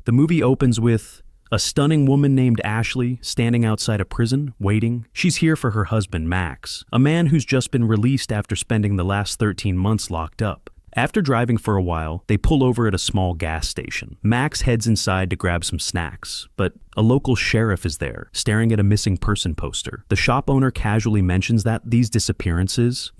The movie opens with a stunning woman named Ashley standing outside a prison, waiting. She's here for her husband, Max, a man who's just been released after spending the last 13 months locked up. After driving for a while, they pull over at a small gas station. Max heads inside to grab some snacks, but a local sheriff is there, staring at a missing person poster. The shop owner casually mentions that these disappearances,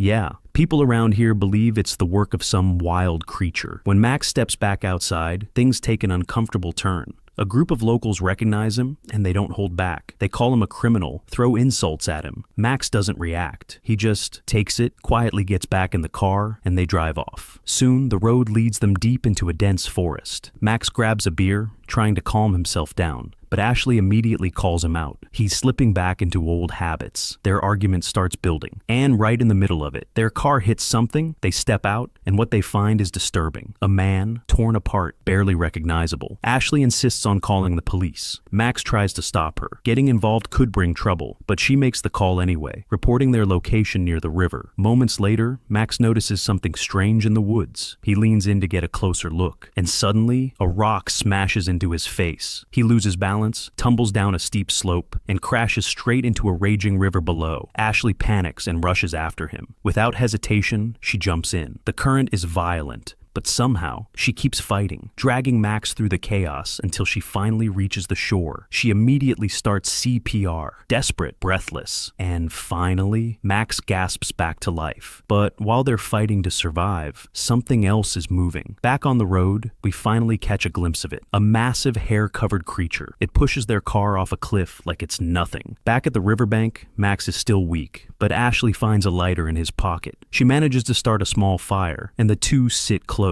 people around here believe it's the work of some wild creature. When Max steps back outside, things take an uncomfortable turn. A group of locals recognize him, and they don't hold back. They call him a criminal, throw insults at him. Max doesn't react. He just takes it, quietly gets back in the car, and they drive off. Soon, the road leads them deep into a dense forest. Max grabs a beer, trying to calm himself down. But Ashley immediately calls him out. He's slipping back into old habits. Their argument starts building. And right in the middle of it, their car hits something, they step out, and what they find is disturbing. A man, torn apart, barely recognizable. Ashley insists on calling the police. Max tries to stop her. Getting involved could bring trouble, but she makes the call anyway, reporting their location near the river. Moments later, Max notices something strange in the woods. He leans in to get a closer look, and suddenly, a rock smashes into his face. He loses balance, tumbles down a steep slope, and crashes straight into a raging river below. Ashley panics and rushes after him. Without hesitation, she jumps in. The current is violent, but somehow, she keeps fighting, dragging Max through the chaos until she finally reaches the shore. She immediately starts CPR, desperate, breathless, and finally, Max gasps back to life. But while they're fighting to survive, something else is moving. Back on the road, we finally catch a glimpse of it. A massive hair-covered creature. It pushes their car off a cliff like it's nothing. Back at the riverbank, Max is still weak, but Ashley finds a lighter in his pocket. She manages to start a small fire, and the two sit close,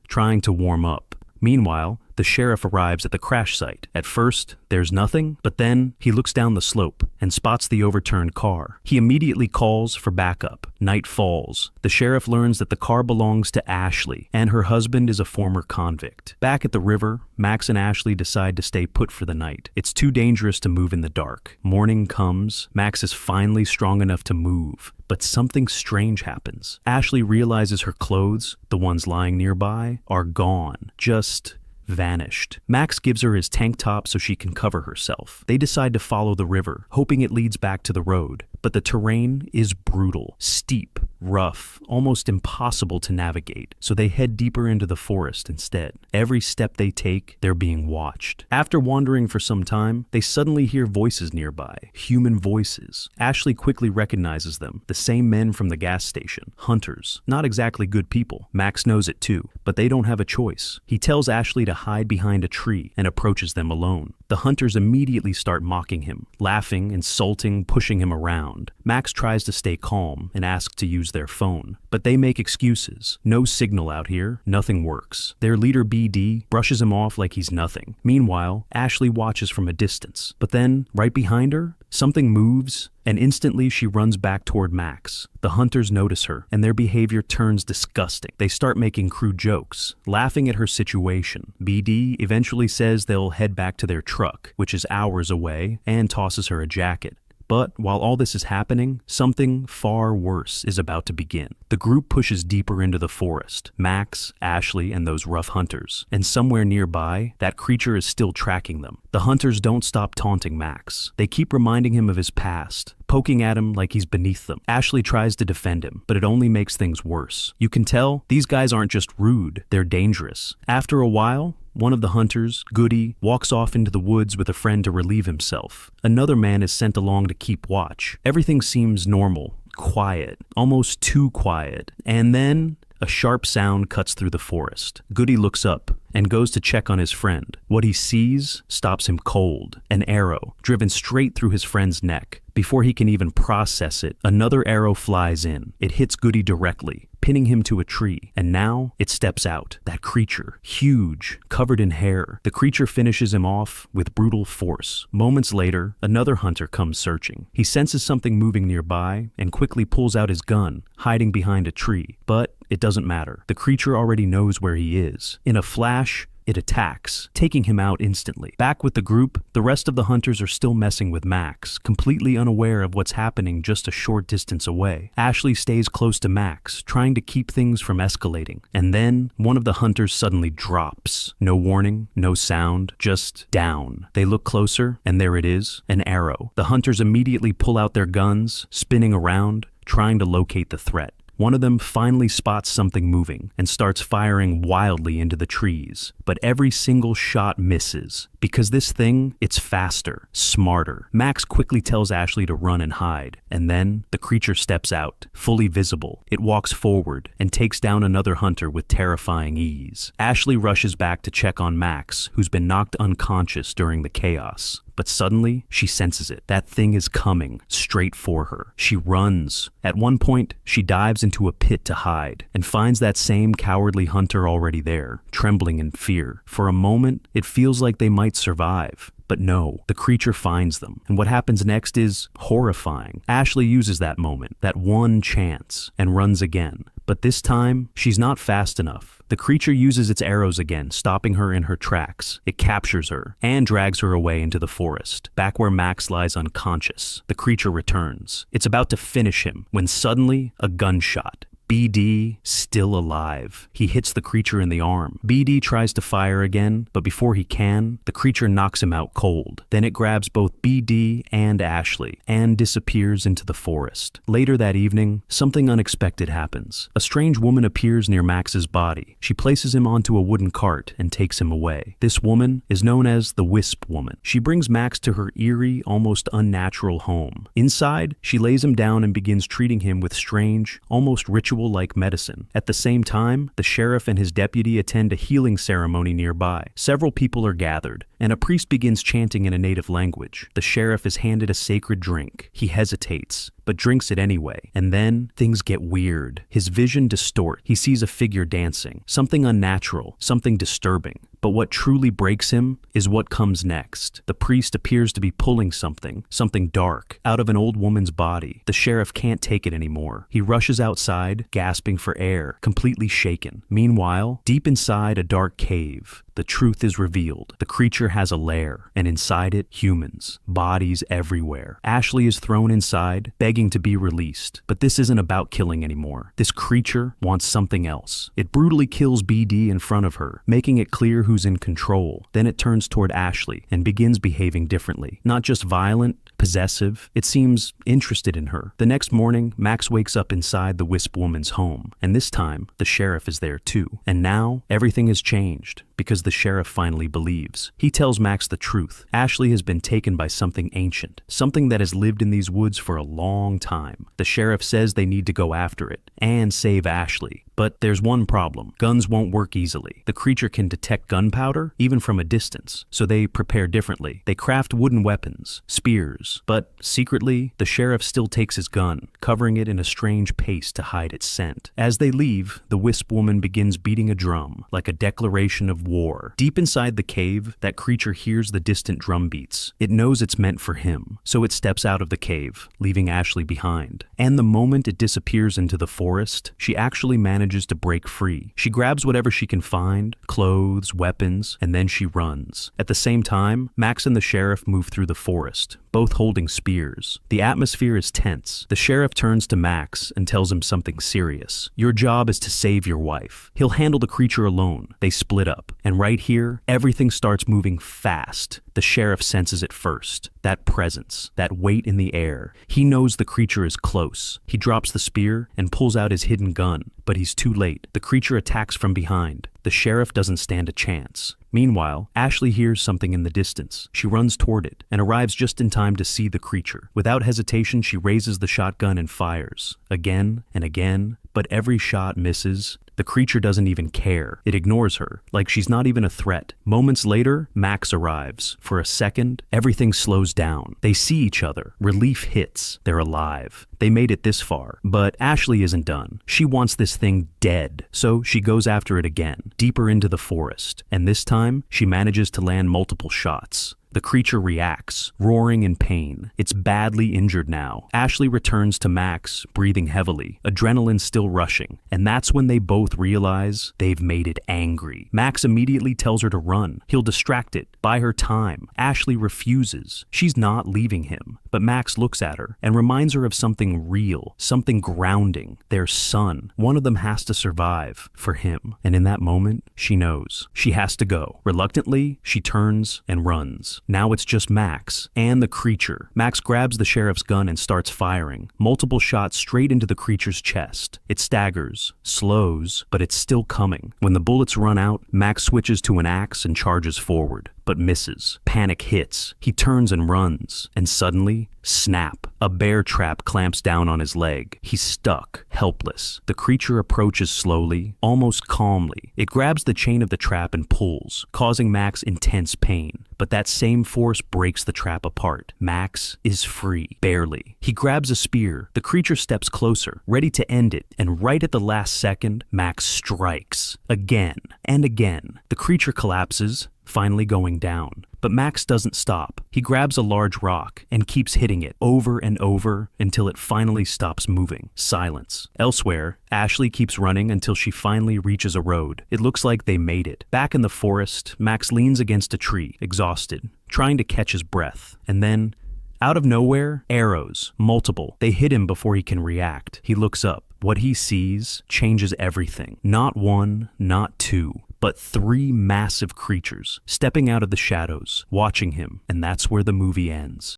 trying to warm up. Meanwhile, the sheriff arrives at the crash site. At first, there's nothing, but then he looks down the slope and spots the overturned car. He immediately calls for backup. Night falls. The sheriff learns that the car belongs to Ashley, and her husband is a former convict. Back at the river, Max and Ashley decide to stay put for the night. It's too dangerous to move in the dark. Morning comes. Max is finally strong enough to move. But something strange happens. Ashley realizes her clothes, the ones lying nearby, are gone. Just vanished. Max gives her his tank top so she can cover herself. They decide to follow the river, hoping it leads back to the road. But the terrain is brutal, steep, rough, almost impossible to navigate, so they head deeper into the forest instead. Every step they take, they're being watched. After wandering for some time, they suddenly hear voices nearby, human voices. Ashley quickly recognizes them, the same men from the gas station, hunters. Not exactly good people. Max knows it too, but they don't have a choice. He tells Ashley to hide behind a tree and approaches them alone. The hunters immediately start mocking him, laughing, insulting, pushing him around. Max tries to stay calm and asks to use their phone, but they make excuses. No signal out here, nothing works. Their leader BD brushes him off like he's nothing. Meanwhile, Ashley watches from a distance, but then, right behind her, something moves, and instantly she runs back toward Max. The hunters notice her, and their behavior turns disgusting. They start making crude jokes, laughing at her situation. BD eventually says they'll head back to their truck, which is hours away, and tosses her a jacket. But while all this is happening, something far worse is about to begin. The group pushes deeper into the forest. Max, Ashley, and those rough hunters. And somewhere nearby, that creature is still tracking them. The hunters don't stop taunting Max. They keep reminding him of his past, poking at him like he's beneath them. Ashley tries to defend him, but it only makes things worse. You can tell these guys aren't just rude, they're dangerous. After a while, one of the hunters, Goody, walks off into the woods with a friend to relieve himself. Another man is sent along to keep watch. Everything seems normal, quiet, almost too quiet. And then a sharp sound cuts through the forest. Goody looks up and goes to check on his friend. What he sees stops him cold. An arrow driven straight through his friend's neck. Before he can even process it, another arrow flies in. It hits Goody directly, pinning him to a tree, and now it steps out. That creature, huge, covered in hair. The creature finishes him off with brutal force. Moments later, another hunter comes searching. He senses something moving nearby and quickly pulls out his gun, hiding behind a tree. But it doesn't matter. The creature already knows where he is. In a flash, It attacks, taking him out instantly. Back with the group, the rest of the hunters are still messing with Max, completely unaware of what's happening just a short distance away. Ashley stays close to Max, trying to keep things from escalating. And then, one of the hunters suddenly drops. No warning, no sound, just down. They look closer, and there it is, an arrow. The hunters immediately pull out their guns, spinning around, trying to locate the threat. One of them finally spots something moving and starts firing wildly into the trees, but every single shot misses. Because this thing, it's faster, smarter. Max quickly tells Ashley to run and hide, and then the creature steps out, fully visible. It walks forward and takes down another hunter with terrifying ease. Ashley rushes back to check on Max, who's been knocked unconscious during the chaos. But suddenly, she senses it. That thing is coming, straight for her. She runs. At one point, she dives into a pit to hide, and finds that same cowardly hunter already there, trembling in fear. For a moment, it feels like they might survive. But no, the creature finds them, and what happens next is horrifying. Ashley uses that moment, that one chance, and runs again. But this time, she's not fast enough. The creature uses its arrows again, stopping her in her tracks. It captures her, and drags her away into the forest, back where Max lies unconscious. The creature returns. It's about to finish him, when suddenly, a gunshot. BD, still alive. He hits the creature in the arm. BD tries to fire again, but before he can, the creature knocks him out cold. Then it grabs both BD and Ashley, and disappears into the forest. Later that evening, something unexpected happens. A strange woman appears near Max's body. She places him onto a wooden cart and takes him away. This woman is known as the Wisp Woman. She brings Max to her eerie, almost unnatural home. Inside, she lays him down and begins treating him with strange, almost ritual-like medicine. At the same time, the sheriff and his deputy attend a healing ceremony nearby. Several people are gathered, and a priest begins chanting in a native language. The sheriff is handed a sacred drink. He hesitates, but drinks it anyway. And then, things get weird. His vision distorts. He sees a figure dancing. Something unnatural, something disturbing. But what truly breaks him is what comes next. The priest appears to be pulling something dark, out of an old woman's body. The sheriff can't take it anymore. He rushes outside, gasping for air, completely shaken. Meanwhile, deep inside a dark cave, the truth is revealed. The creature has a lair, and inside it, humans, bodies everywhere. Ashley is thrown inside, begging to be released. But this isn't about killing anymore. This creature wants something else. It brutally kills BD in front of her, making it clear who's in control. Then it turns toward Ashley and begins behaving differently. Not just violent, possessive, it seems interested in her. The next morning, Max wakes up inside the Wisp Woman's home, and this time, the sheriff is there too. And now, everything has changed, because the sheriff finally believes. He tells Max the truth. Ashley has been taken by something ancient, something that has lived in these woods for a long time. The sheriff says they need to go after it, and save Ashley. But there's one problem. Guns won't work easily. The creature can detect gunpowder, even from a distance, so they prepare differently. They craft wooden weapons, spears, but secretly, the sheriff still takes his gun, covering it in a strange paste to hide its scent. As they leave, the Wisp Woman begins beating a drum, like a declaration of war. Deep inside the cave, that creature hears the distant drum beats. It knows it's meant for him, so it steps out of the cave, leaving Ashley behind. And the moment it disappears into the forest, she actually manages to break free. She grabs whatever she can find, clothes, weapons, and then she runs. At the same time, Max and the sheriff move through the forest, both holding spears. The atmosphere is tense. The sheriff turns to Max and tells him something serious. Your job is to save your wife. He'll handle the creature alone. They split up. And right here, everything starts moving fast. The sheriff senses it first. That presence, that weight in the air. He knows the creature is close. He drops the spear and pulls out his hidden gun, but he's too late. The creature attacks from behind. The sheriff doesn't stand a chance. Meanwhile, Ashley hears something in the distance. She runs toward it and arrives just in time to see the creature. Without hesitation, she raises the shotgun and fires. Again and again, but every shot misses. The creature doesn't even care. It ignores her, like she's not even a threat. Moments later, Max arrives. For a second, everything slows down. They see each other. Relief hits. They're alive. They made it this far. But Ashley isn't done. She wants this thing dead. So she goes after it again, deeper into the forest. And this time, she manages to land multiple shots. The creature reacts, roaring in pain. It's badly injured now. Ashley returns to Max, breathing heavily, adrenaline still rushing, and that's when they both realize they've made it angry. Max immediately tells her to run. He'll distract it, buy her time. Ashley refuses. She's not leaving him, but Max looks at her and reminds her of something real, something grounding, their son. One of them has to survive for him, and in that moment, she knows. She has to go. Reluctantly, she turns and runs. Now it's just Max and the creature. Max grabs the sheriff's gun and starts firing. Multiple shots straight into the creature's chest. It staggers, slows, but it's still coming. When the bullets run out, Max switches to an axe and charges forward, but misses. Panic hits. He turns and runs, and suddenly, snap. A bear trap clamps down on his leg. He's stuck, helpless. The creature approaches slowly, almost calmly. It grabs the chain of the trap and pulls, causing Max intense pain. But that same force breaks the trap apart. Max is free, barely. He grabs a spear. The creature steps closer, ready to end it, and right at the last second, Max strikes. Again and again. The creature collapses, finally going down. But Max doesn't stop. He grabs a large rock and keeps hitting it over and over until it finally stops moving. Silence. Elsewhere, Ashley keeps running until she finally reaches a road. It looks like they made it. Back in the forest, Max leans against a tree, exhausted, trying to catch his breath. And then, out of nowhere, arrows, multiple. They hit him before he can react. He looks up. What he sees changes everything. Not one, not two, but three massive creatures stepping out of the shadows, watching him, and that's where the movie ends.